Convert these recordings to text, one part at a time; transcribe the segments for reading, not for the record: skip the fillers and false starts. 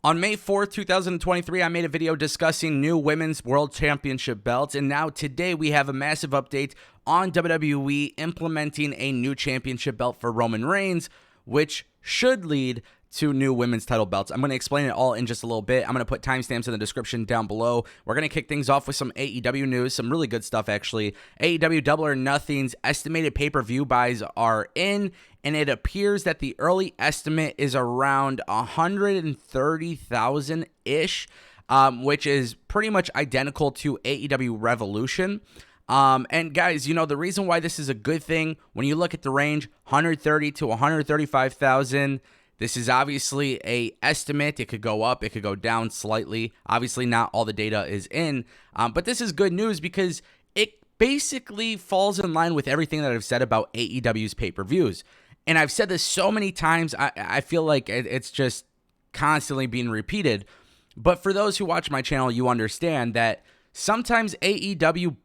On May 4th, 2023, I made a video discussing new women's world championship belts, and now today we have a massive update on WWE implementing a new championship belt for Roman Reigns, which should lead to new women's title belts. I'm going to explain it all in just a little bit. I'm going to put timestamps in the description down below. We're going to kick things off with some AEW news, some really good stuff actually. AEW Double or Nothing's estimated pay-per-view buys are in, and it appears that the early estimate is around 130,000-ish, which is pretty much identical to AEW Revolution. And guys, you know, the reason why this is a good thing, when you look at the range, 130 to 135,000, this is obviously a estimate. It could go up, it could go down slightly. Obviously, not all the data is in, but this is good news because it basically falls in line with everything that I've said about AEW's pay-per-views. And I've said this so many times, I feel like it's just constantly being repeated. But for those who watch my channel, you understand that sometimes AEW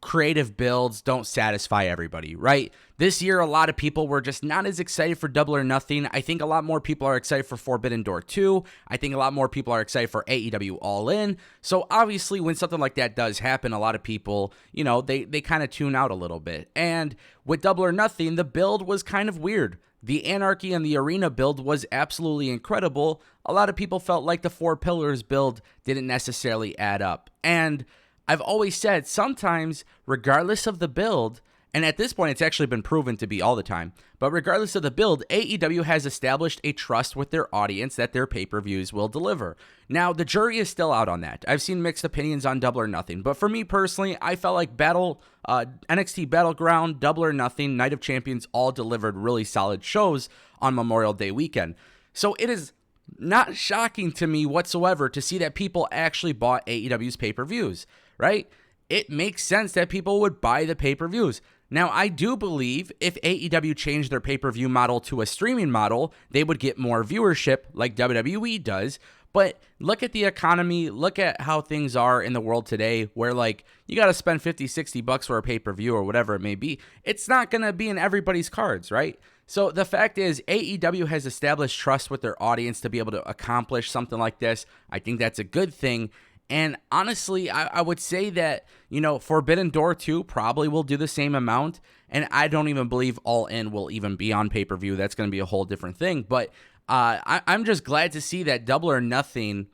creative builds don't satisfy everybody, right? This year, a lot of people were just not as excited for Double or Nothing. I think a lot more people are excited for Forbidden Door 2. I think a lot more people are excited for AEW All In. So obviously, when something like that does happen, a lot of people, you know, they kind of tune out a little bit. And with Double or Nothing, the build was kind of weird. The Anarchy and the Arena build was absolutely incredible. A lot of people felt like the Four Pillars build didn't necessarily add up. And I've always said sometimes, regardless of the build, and at this point it's actually been proven to be all the time, but regardless of the build, AEW has established a trust with their audience that their pay-per-views will deliver. Now, the jury is still out on that. I've seen mixed opinions on Double or Nothing, but for me personally, I felt like NXT Battleground, Double or Nothing, Night of Champions all delivered really solid shows on Memorial Day weekend. So it is not shocking to me whatsoever to see that people actually bought AEW's pay-per-views, right? It makes sense that people would buy the pay-per-views. Now, I do believe if AEW changed their pay-per-view model to a streaming model, they would get more viewership like WWE does. But look at the economy, look at how things are in the world today where like you got to spend 50, 60 bucks for a pay-per-view or whatever it may be. It's not going to be in everybody's cards, right? So the fact is AEW has established trust with their audience to be able to accomplish something like this. I think that's a good thing. And honestly, I would say that, you know, Forbidden Door 2 probably will do the same amount. And I don't even believe All In will even be on pay-per-view. That's going to be a whole different thing. But I'm just glad to see that Double or Nothing,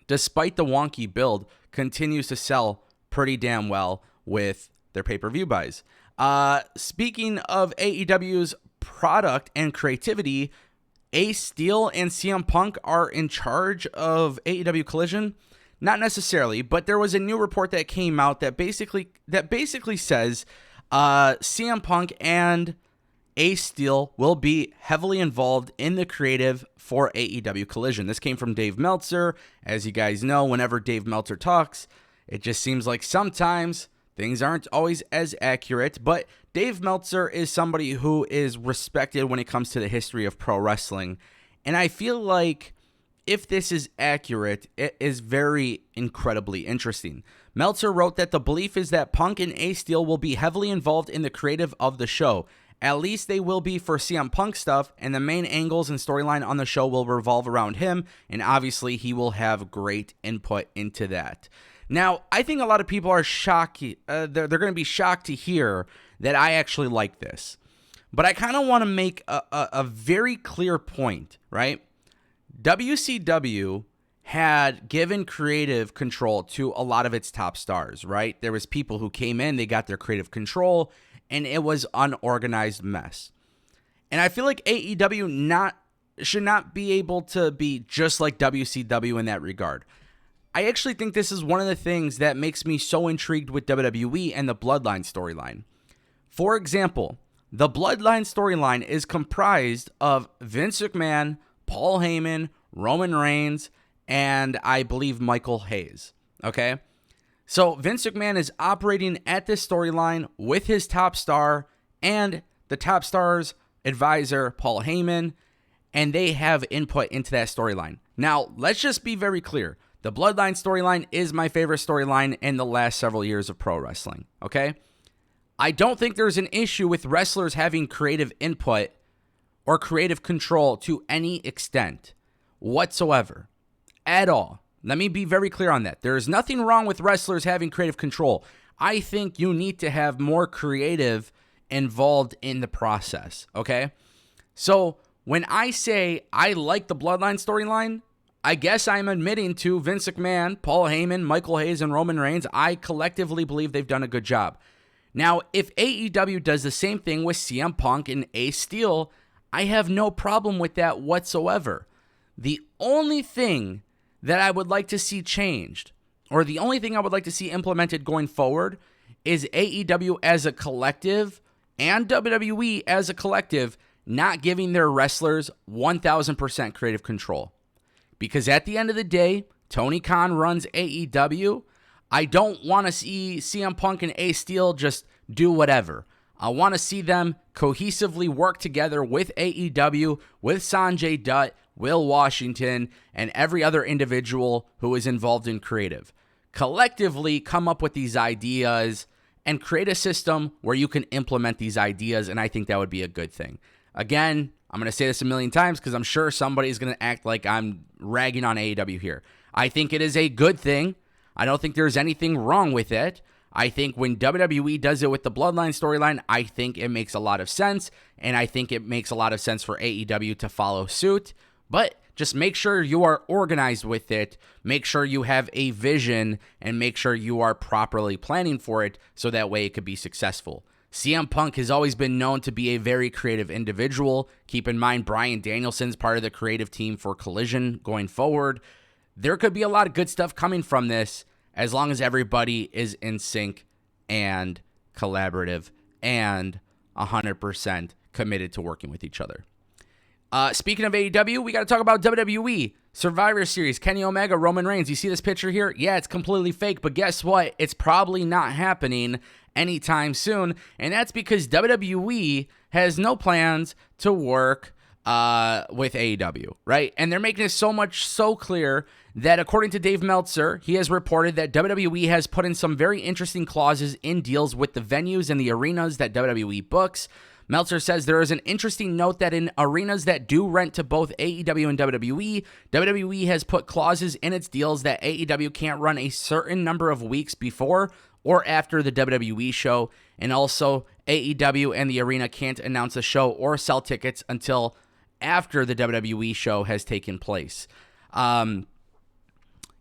despite the wonky build, continues to sell pretty damn well with their pay-per-view buys. Speaking of AEW's product and creativity, Ace Steel and CM Punk are in charge of AEW Collision. Not necessarily, but there was a new report that came out that basically says CM Punk and Ace Steel will be heavily involved in the creative for AEW Collision. This came from Dave Meltzer. As you guys know, whenever Dave Meltzer talks, it just seems like sometimes things aren't always as accurate, but Dave Meltzer is somebody who is respected when it comes to the history of pro wrestling. And I feel like if this is accurate, it is very incredibly interesting. Meltzer wrote that the belief is that Punk and Ace Steel will be heavily involved in the creative of the show. At least they will be for CM Punk stuff, and the main angles and storyline on the show will revolve around him, and obviously he will have great input into that. Now, I think a lot of people are shocked. They're going to be shocked to hear that I actually like this. But I kind of want to make a very clear point, right? WCW had given creative control to a lot of its top stars, right? There was people who came in, they got their creative control, and it was unorganized mess. And I feel like AEW should not be able to be just like WCW in that regard. I actually think this is one of the things that makes me so intrigued with WWE and the Bloodline storyline. For example, the Bloodline storyline is comprised of Vince McMahon, Paul Heyman, Roman Reigns, and I believe Michael Hayes, okay? So Vince McMahon is operating at this storyline with his top star and the top star's advisor, Paul Heyman, and they have input into that storyline. Now, let's just be very clear. The Bloodline storyline is my favorite storyline in the last several years of pro wrestling, okay? I don't think there's an issue with wrestlers having creative input or creative control to any extent whatsoever. at all. Let me be very clear on that. There is nothing wrong with wrestlers having creative control. I think you need to have more creative involved in the process, okay? So when I say I like the Bloodline storyline, I guess I'm admitting to Vince McMahon, Paul Heyman, Michael Hayes, and Roman Reigns, I collectively believe they've done a good job. Now, if AEW does the same thing with CM Punk and Ace Steel, I have no problem with that whatsoever. The only thing that I would like to see changed, or the only thing I would like to see implemented going forward, is AEW as a collective and WWE as a collective not giving their wrestlers 1,000% creative control. Because at the end of the day, Tony Khan runs AEW. I don't want to see CM Punk and Ace Steel just do whatever. I want to see them cohesively work together with AEW, with Sanjay Dutt, Will Washington, and every other individual who is involved in creative. Collectively come up with these ideas and create a system where you can implement these ideas, and I think that would be a good thing. Again, I'm going to say this a million times because I'm sure somebody's going to act like I'm ragging on AEW here. I think it is a good thing. I don't think there's anything wrong with it. I think when WWE does it with the Bloodline storyline, I think it makes a lot of sense, and I think it makes a lot of sense for AEW to follow suit. But just make sure you are organized with it, make sure you have a vision, and make sure you are properly planning for it so that way it could be successful. CM Punk has always been known to be a very creative individual. Keep in mind, Bryan Danielson's part of the creative team for Collision going forward. There could be a lot of good stuff coming from this as long as everybody is in sync and collaborative and 100% committed to working with each other. Speaking of AEW, we got to talk about WWE. Survivor Series, Kenny Omega, Roman Reigns. You see this picture here? Yeah, it's completely fake, but guess what? It's probably not happening anytime soon, and that's because WWE has no plans to work with AEW, right? And they're making it so clear that according to Dave Meltzer, he has reported that WWE has put in some very interesting clauses in deals with the venues and the arenas that WWE books. Meltzer says there is an interesting note that in arenas that do rent to both AEW and WWE, WWE has put clauses in its deals that AEW can't run a certain number of weeks before or after the WWE show, and also AEW and the arena can't announce a show or sell tickets until after the WWE show has taken place.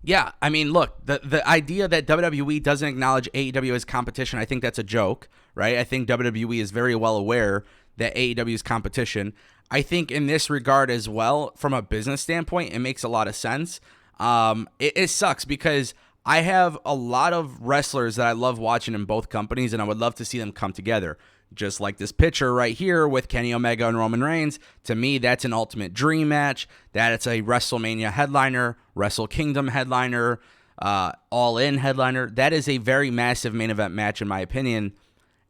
Yeah, I mean, look, the idea that WWE doesn't acknowledge AEW as competition, I think that's a joke, right? I think WWE is very well aware that AEW is competition. I think in this regard as well, from a business standpoint, it makes a lot of sense. It sucks because I have a lot of wrestlers that I love watching in both companies, and I would love to see them come together. Just like this picture right here with Kenny Omega and Roman Reigns. To me, that's an ultimate dream match. That it's a WrestleMania headliner, Wrestle Kingdom headliner, All In headliner. That is a very massive main event match in my opinion.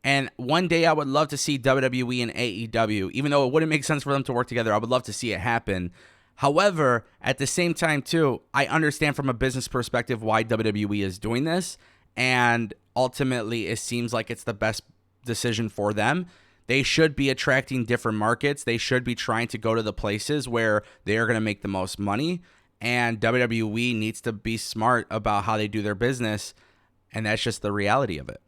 And one day I would love to see WWE and AEW. Even though it wouldn't make sense for them to work together, I would love to see it happen. However, at the same time too, I understand from a business perspective why WWE is doing this. And ultimately, it seems like it's the best decision for them. They should be attracting different markets. They should be trying to go to the places where they are going to make the most money. And WWE needs to be smart about how they do their business. And that's just the reality of it.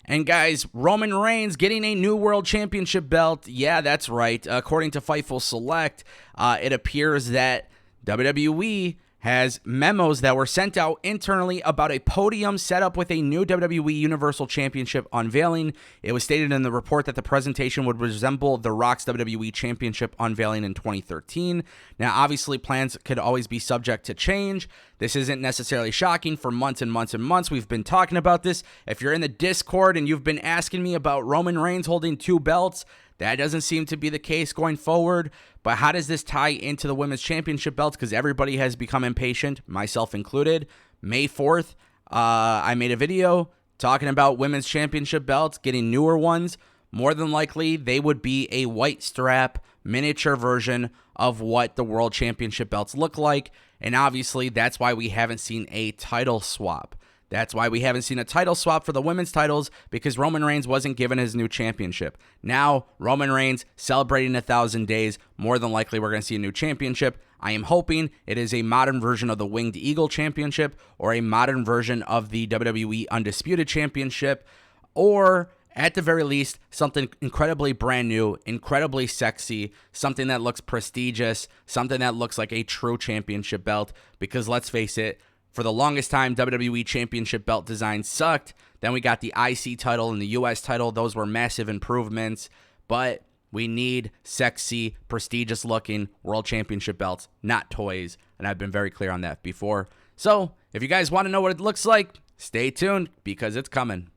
And guys, Roman Reigns getting a new world championship belt. Yeah, that's right. According to Fightful Select, it appears that WWE has memos that were sent out internally about a podium set up with a new WWE Universal Championship unveiling. It was stated in the report that the presentation would resemble The Rock's WWE Championship unveiling in 2013. Now, obviously, plans could always be subject to change. This isn't necessarily shocking. For months and months and months, we've been talking about this. If you're in the Discord and you've been asking me about Roman Reigns holding two belts, that doesn't seem to be the case going forward. But how does this tie into the women's championship belts? Because everybody has become impatient, myself included. May 4th, I made a video talking about women's championship belts, getting newer ones. More than likely, they would be a white strap miniature version of what the world championship belts look like. And obviously, that's why we haven't seen a title swap. That's why we haven't seen a title swap for the women's titles, because Roman Reigns wasn't given his new championship. Now, Roman Reigns celebrating 1,000 days. More than likely, we're going to see a new championship. I am hoping it is a modern version of the Winged Eagle Championship or a modern version of the WWE Undisputed Championship, or at the very least, something incredibly brand new, incredibly sexy, something that looks prestigious, something that looks like a true championship belt. Because let's face it, for the longest time, WWE Championship belt design sucked. Then we got the IC title and the US title. Those were massive improvements. But we need sexy, prestigious-looking World Championship belts, not toys. And I've been very clear on that before. So, if you guys want to know what it looks like, stay tuned because it's coming.